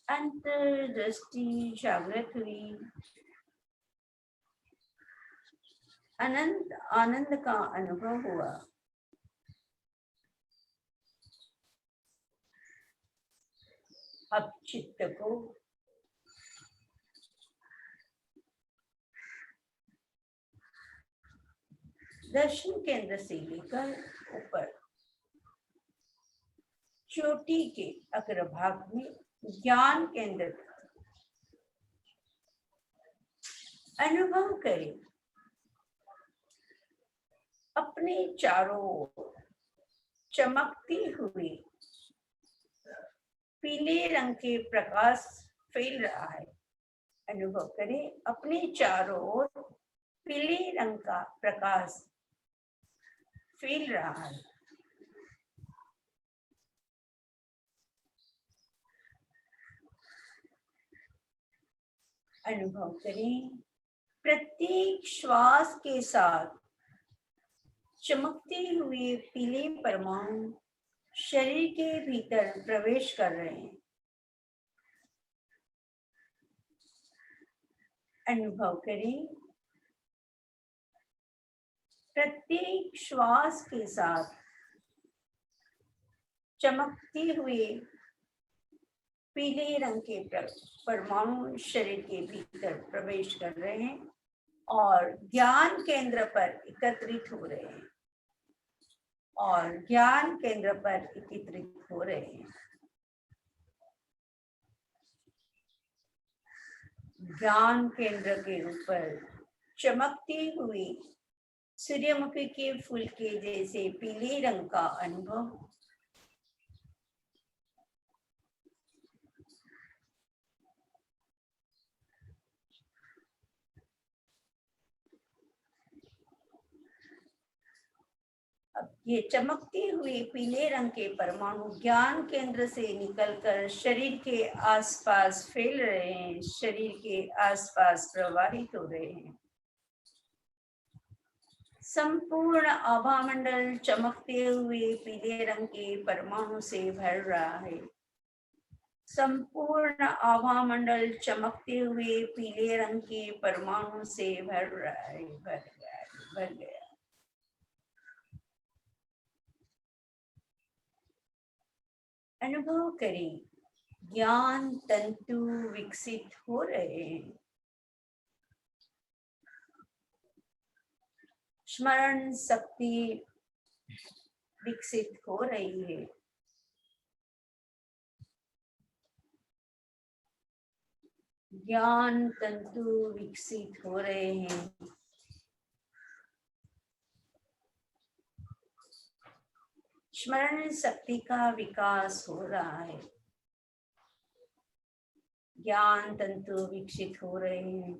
अंतर्दृष्टि जागृत हुई। अनंत आनंद का अनुभव हुआ। अब चित्त को दर्शन केंद्र से लेकर ऊपर चोटी के अग्रभाग में ज्ञान केंद्र अनुभव करें। अपने चारों ओर चमकती हुई पीले रंग के प्रकाश फैल रहा है। अनुभव करें अपने चारों ओर पीले रंग का प्रकाश फैल रहा है। अनुभव करें प्रत्येक श्वास के साथ चमकते हुए पीले परमाणु शरीर के भीतर प्रवेश कर रहे हैं। अनुभव करें प्रत्येक श्वास के साथ चमकते हुए पीले रंग के परमाणु शरीर के भीतर प्रवेश कर रहे हैं और ज्ञान केंद्र पर एकत्रित हो रहे हैं और ज्ञान केंद्र पर एकत्रित हो रहे हैं। ज्ञान केंद्र के ऊपर चमकती हुई सूर्यमुखी के फूल के जैसे पीले रंग का अनुभव। अब ये चमकती हुई पीले रंग के परमाणु ज्ञान केंद्र से निकलकर शरीर के आसपास फैल रहे हैं, शरीर के आसपास प्रवाहित हो रहे हैं। संपूर्ण आभा मंडल चमकते हुए पीले रंग के परमाणु से भर रहा है। संपूर्ण आभा मंडल चमकते हुए पीले रंग के परमाणु से भर रहा है, भर गया, भर गया। अनुभव करें ज्ञान तंतु विकसित हो रहे हैं। स्मरण शक्ति विकसित हो रही है। ज्ञान तंतु विकसित हो रहे हैं। स्मरण शक्ति का विकास हो रहा है। ज्ञान तंतु विकसित हो रहे हैं।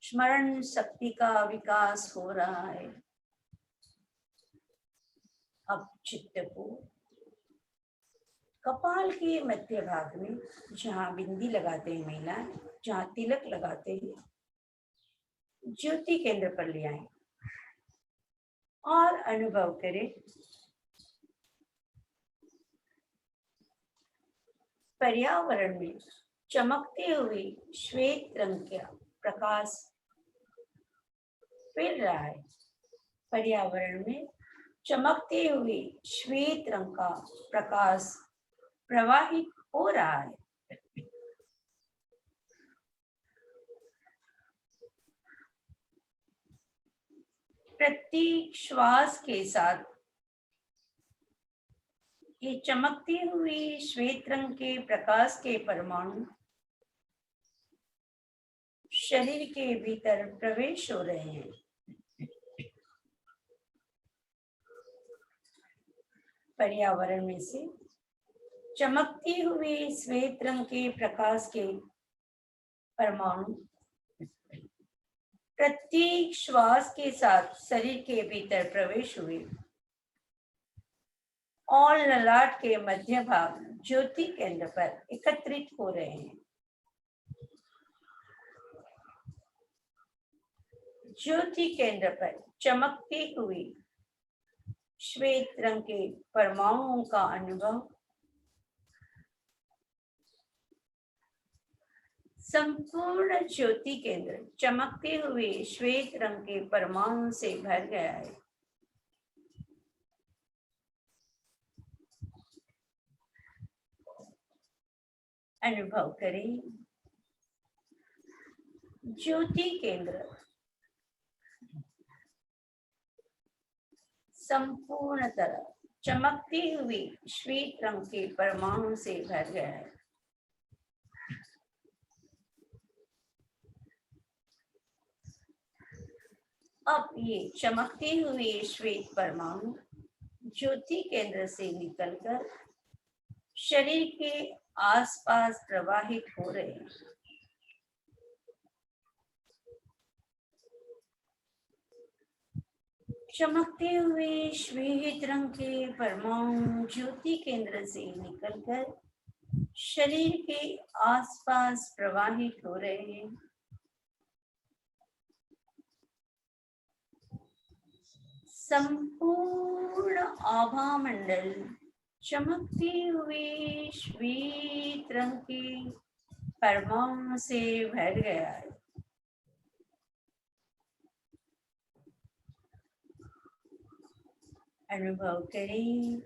स्मरण शक्ति का विकास हो रहा है। अब चित्त को कपाल के मध्य भाग में जहाँ बिंदी लगाते हैं महिलाएं, जहाँ तिलक लगाते हैं, ज्योति केंद्र पर ले आए और अनुभव करें पर्यावरण में चमकते हुए श्वेत रंग का प्रकाश फैल रहा है। पर्यावरण में चमकते हुए श्वेत रंग का प्रकाश प्रवाहित हो रहा है। प्रत्येक श्वास के साथ ये चमकते हुए श्वेत रंग के प्रकाश के परमाणु शरीर के भीतर प्रवेश हो रहे हैं। पर्यावरण में से चमकते हुए श्वेत रंग के प्रकाश के परमाणु प्रत्येक श्वास के साथ शरीर के भीतर प्रवेश हुए और ललाट के मध्य भाग ज्योति केंद्र पर एकत्रित हो रहे हैं। ज्योति केंद्र पर चमकते हुए श्वेत रंग के परमाणुओं का अनुभव संपूर्ण ज्योति केंद्र चमकते हुए श्वेत रंग के परमाणु से भर गया है। अनुभव करें ज्योति केंद्र संपूर्ण तरह चमकते हुए श्वेत रंग के परमाणु से भर गया है। अब ये चमकते हुए श्वेत परमाणु ज्योति केंद्र से निकलकर शरीर के आसपास प्रवाहित हो रहे हैं। चमकते हुए श्वेत रंग के परमाणु ज्योति केंद्र से निकलकर शरीर के आसपास प्रवाहित हो रहे हैं। संपूर्ण आभा मंडल चमकते हुए श्वेत रंग के परमाणु से भर गया है। अनुभव करें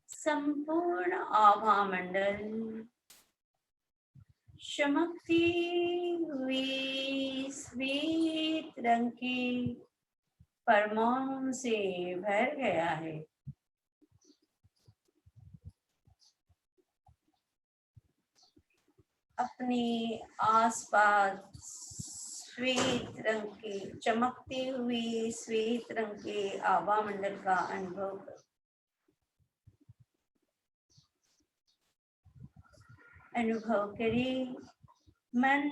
संपूर्ण आभा मंडल चमकते हुए श्वेत रंग के परमाणु से भर गया है। अपने आसपास श्वेत रंग के चमकते हुए श्वेत रंग के आभा मंडल का अनुभव करो। अनुभव करें मन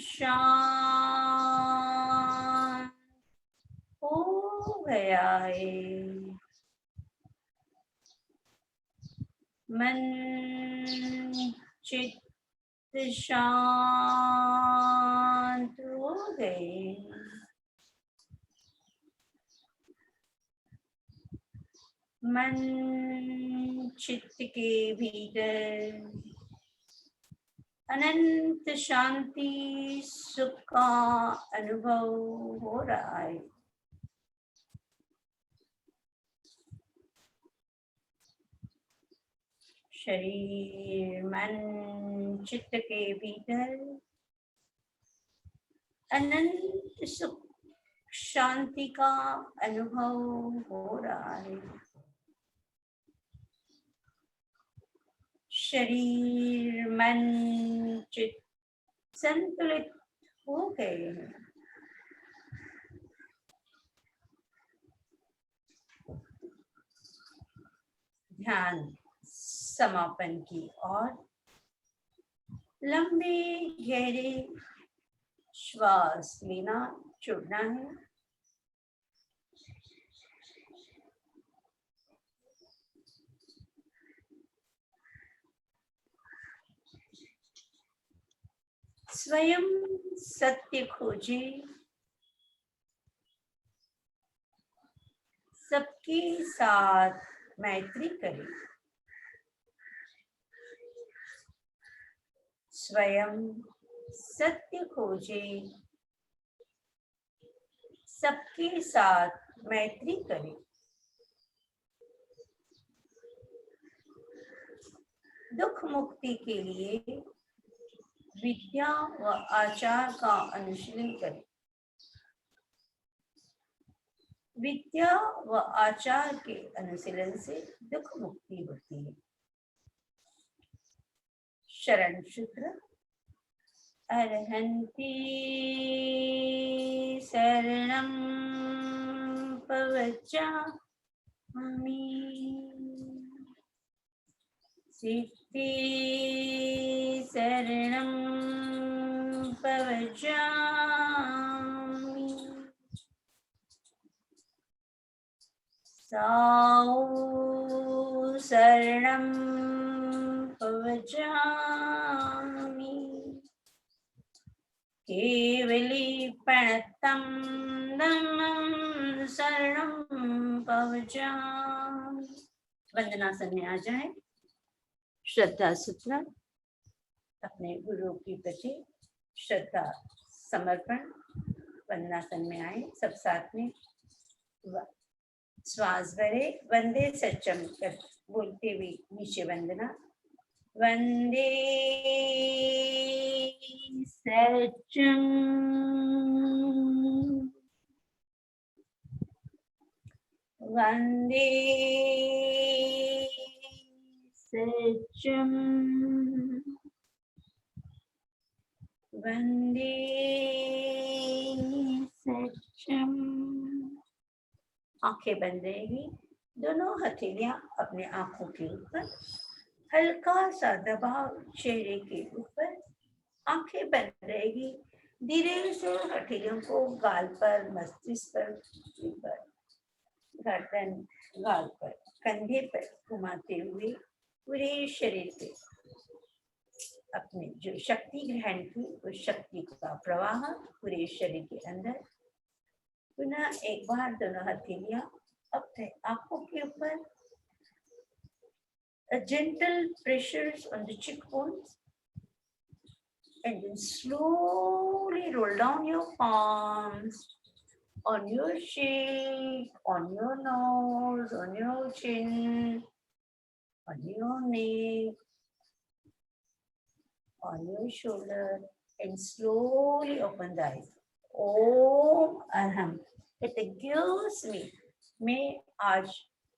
शांत हो गया है। मन चित्त शांत हो गए। मन चित्त के भीतर अनंत शांति सुख का अनुभव हो रहा है। शरीर मन चित्त के भीतर अनंत सुख शांति का अनुभव हो रहा है। शरीर मन चित्त संतुलित हो गए हैं। ध्यान समापन की ओर लंबे गहरे श्वास लेना छोड़ना है। स्वयं सत्य खोजे, सबके साथ मैत्री करे। स्वयं सत्य खोजे, सबके साथ मैत्री करे। दुख मुक्ति के लिए विद्या व आचार का अनुशीलन करें। विद्या व आचार के अनुशीलन से दुख मुक्ति होती है। शरण सूत्र। अर्हन्ति शरणं पवचामि, सिद्धि शरणं पवचामि, साऊ शरणं पवचामि, केवली प्रणतं धम्मं शरणं पवचामि। वंदनासन में आ जाए। श्रद्धा सूत्र। अपने गुरु के प्रति श्रद्धा समर्पण। वंदनासन में आए सब साथ में। श्वास भरे वंदे सच्चम कर बोलते हुए नीचे वंदना। वंदे सच्चम, वंदे सच्चम, वंदे सच्चम। आंखें बंद रहेगी। दोनों हथेलियां अपने आंखों के ऊपर, हल्का सा दबाव चेहरे के ऊपर। आंखें बंद रहेगी। धीरे से हथेलियों को गाल पर, मस्तिष्क पर, गर्दन, गाल पर, कंधे पर घुमाते हुए पूरे शरीर पे अपने जो शक्ति ग्रहण की उस शक्ति का प्रवाह पूरे शरीर के अंदर। पुनः एक बार दोनों हथेलियां अपने आंखों के ऊपर। A gentle pressures on the cheekbones, and then slowly roll down your palms on your cheek, on your nose, on your chin, on your neck, on your shoulder, and slowly open the eyes. Om Arham. It gives me. मैं आज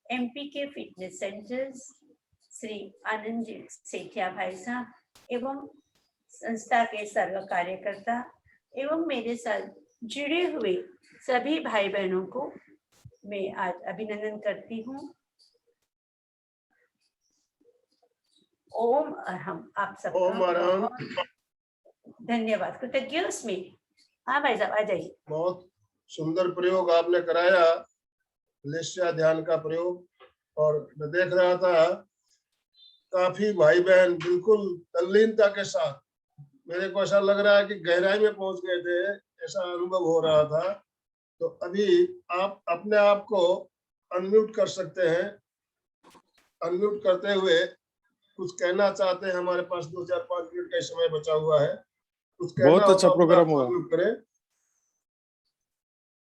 MP के fitness centres Shri Anand ji Sethia भाई साहब एवं संस्था के सर्व कार्यकर्ता एवं मेरे साथ जुड़े हुए सभी भाई बहनों को मैं आज अभिनंदन करती हूँ। ओम अरहम। आप सबका धन्यवाद। कृतज्ञ में। हाँ भाई साहब आ जाइए। बहुत सुंदर प्रयोग आपने कराया, लेस्या ध्यान का प्रयोग। और मैं देख रहा था काफी भाई बहन बिल्कुल तल्लीनता के साथ, मेरे को ऐसा लग रहा है कि गहराई में पहुंच गए थे, ऐसा अनुभव हो रहा था। तो अभी आप अपने आप को अनम्यूट कर सकते हैं। अनम्यूट करते हुए कुछ कहना चाहते हैं। हमारे पास 2, 4, 5 मिनट का समय बचा हुआ है। कुछ कहना बहुत अच्छा प्रोग्राम हुआ।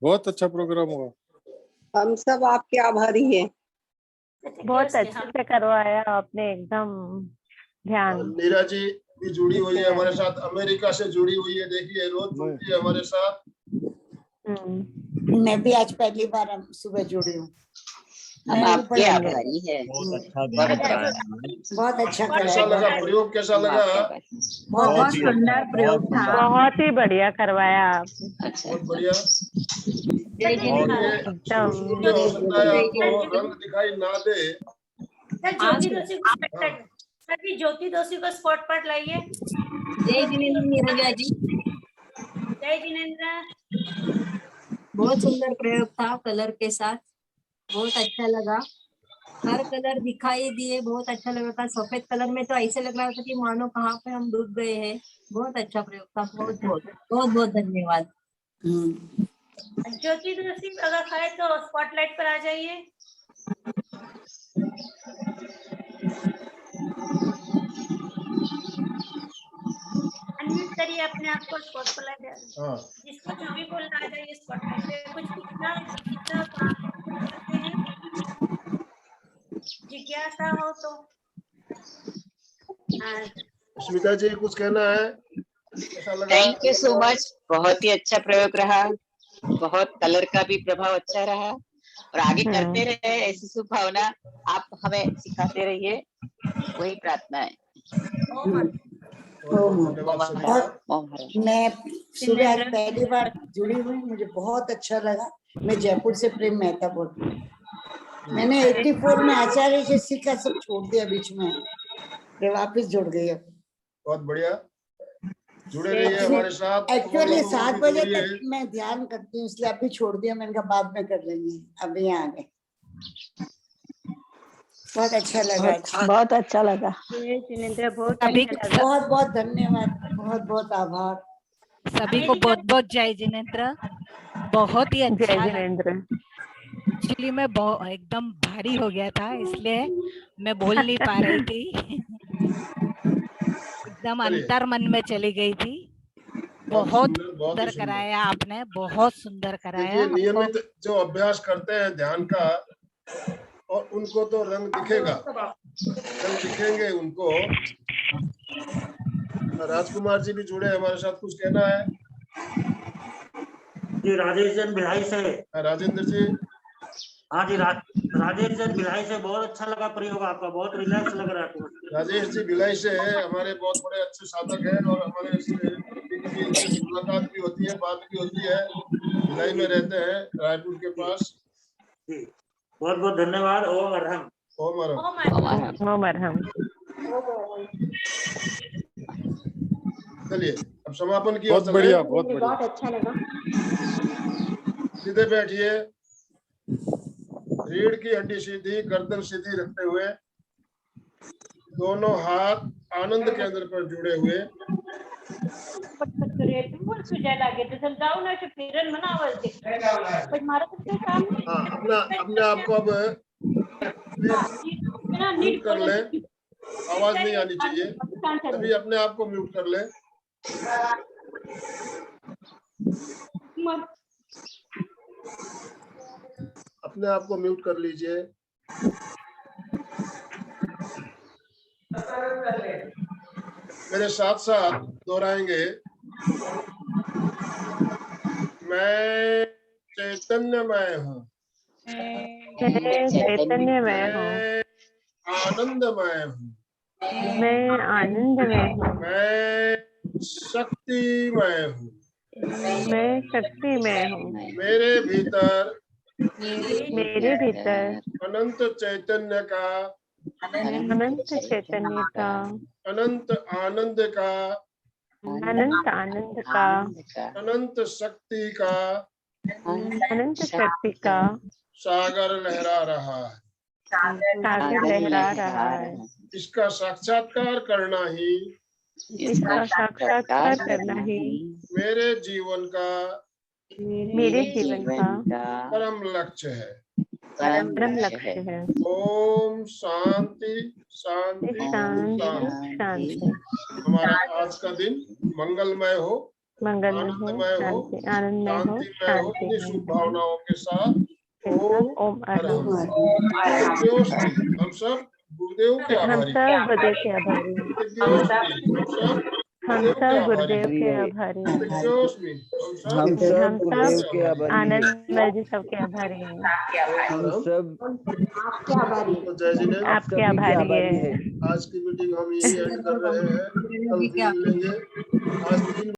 बहुत अच्छा प्रोग्राम हुआ। हम सब आपके आभारी हैं। बहुत अच्छे से करवाया आपने, एकदम ध्यान। नीरा जी भी जुड़ी हुई है हमारे साथ, अमेरिका से जुड़ी हुई है। देखिए रोज जुड़ती है हमारे साथ। मैं भी आज पहली बार सुबह जुड़ी हूँ। हम आपके आभारी हैं। बहुत अच्छा कैसा लगा प्रयोग? कैसा लगा? बहुत सुंदर प्रयोग था। बहुत ही बढ़िया करवाया आपने। बहुत बढ़िया। एकदम। हो सकता है आपको रंग दिखाई ना दे। ज्योति दोषी को स्पॉट पर लाइए। जय जिनेंद्र नीरजा जी। जय जिनेंद्र। बहुत सुंदर प्रयोग था कलर के साथ, बहुत अच्छा लगा। हर कलर दिखाई दिए, बहुत अच्छा लग रहा था। सफेद कलर में तो ऐसे लग रहा था कि मानो कहाँ पे हम डूब गए हैं। बहुत अच्छा प्रयोग था। बहुत बहुत बहुत बहुत धन्यवाद। ज्योति दोषी अगर खाए तो स्पॉटलाइट पर आ जाइए। अनम्यूट करिए अपने आप को, स्पॉटलाइट। हाँ जिसको जो भी बोलना आ जाइए स्पॉटलाइट पे। कुछ पूछना करते हैं, जिज्ञासा हो तो। स्मिता जी कुछ कहना है? ऐसा लगा? Thank you so much. बहुत ही अच्छा प्रयोग रहा। बहुत कलर का भी प्रभाव अच्छा रहा और आगे करते रहे। ऐसी शुभ भावना आप हमें सिखाते रहिए, वही प्रार्थना है। धन्यवाद सभी का। ओम हर। मैं सुबह आज पहली बार जुड़ी हुई, मुझे बहुत अच्छा लगा। मैं जयपुर से प्रेम मेहता बोल रही हूँ। मैंने 84 में आचार्य से सीखा, सब छोड़ दिया बीच में, फिर वापस जुड़ गई अब। बहुत बढ़िया, जुड़े रहिए हमारे साथ। एक्चुअली और लोगों 7 को बजे जोड़िए। तक मैं ध्यान करती हूँ, इसलिए अभी छोड़ दिया। मैंने कहा बाद में कर लेंगे, अभी आ गए। बहुत अच्छा लगा। बहुत अच्छा लगा। जिनेंद्र बहुत सभी अच्छा लगा। बहुत बहुत धन्यवाद, बहुत बहुत आभार। सभी को बहुत बहुत जय जिनेंद्र। बहुत ही जय अच्छा लगा। जिनेंद्र। एक्चुअली मैं एकदम भारी हो गया था, इसलिए मैं बोल नहीं पा रही थी। एकदम चलिए, अंतर मन में चली गई थी। बहुत बहुत ही सुंदर सुंदर। कराया आपने, बहुत सुंदर कराया देखिए, हमको। नियमित जो अभ्यास करते हैं ध्यान का, और उनको तो रंग दिखेगा, रंग दिखेंगे उनको। राजकुमार जी भी जुड़े हमारे साथ, कुछ कहना है? जी राजेश जैन भिलाई से। राजेंद्र जी। हाँ जी, राजेश जैन भिलाई से। बहुत अच्छा लगा प्रयोग आपका, बहुत रिलैक्स लग रहा है। राजेश जी भिलाई से है, हमारे बहुत बड़े अच्छे साधक हैं, और हमारे कभी कभी इनसे मुलाकात भी होती है, बात भी होती है। भिलाई में रहते हैं, रायपुर के पास। जी बहुत बहुत धन्यवाद। ओम अरहम। ओम अरहम। ओम अरहम। चलिए अब समापन की ओर बहुत चलें। बढ़िया, बहुत बढ़िया। बहुत अच्छा लगा। सीधे बैठिए, रीढ़ की हड्डी सीधी, गर्दन सीधी रखते हुए, दोनों हाथ आनंद केंद्र पर जुड़े हुए। हाँ, अपने आप को अब म्यूट कर ले, आवाज नहीं आनी चाहिए। तभी अपने आप को म्यूट कर ले। अपने आप को म्यूट कर लीजिए। मेरे साथ साथ दोहराएंगे। मैं चैतन्यमय हूँ। चैतन्यमय हूँ। मैं आनंदमय हूँ। मैं आनंदमय हूँ। मैं शक्तिमय हूँ। मैं शक्तिमय हूँ। मेरे भीतर अनंत चैतन्य का, अनंत चैतन्य का, अनंत आनंद का, अनंत आनंद का, अनंत शक्ति का अनंत शक्ति का सागर लहरा रहा है। सागर लहरा रहा है। इसका साक्षात्कार करना ही, इसका साक्षात्कार करना ही मेरे जीवन का परम लक्ष्य है। परम लक्ष्य है। ओम शांति शांति शांति शांति। हमारा आज का दिन मंगलमय हो, मंगलमय हो, आनंदमय हो, शांति आनंदमय हो, शांतिमय हो। शांति इन्हीं शुभ भावनाओं के साथ ओम अरहम। हम सब गुरुदेव के हम आभारी। सब गुरुदेव के आभारी हैं। हम सब गुरुदेव के आभारी हैं। हम सब गुरुदेव के आभारी हैं। आनंदमय जी सबके आभारी हैं। हम सब आपके आभारी। जय जिनेंद्र आपके आभारी है। आज की मीटिंग हम यही एंड कर रहे हैं, कल फिर मिलेंगे। आज 3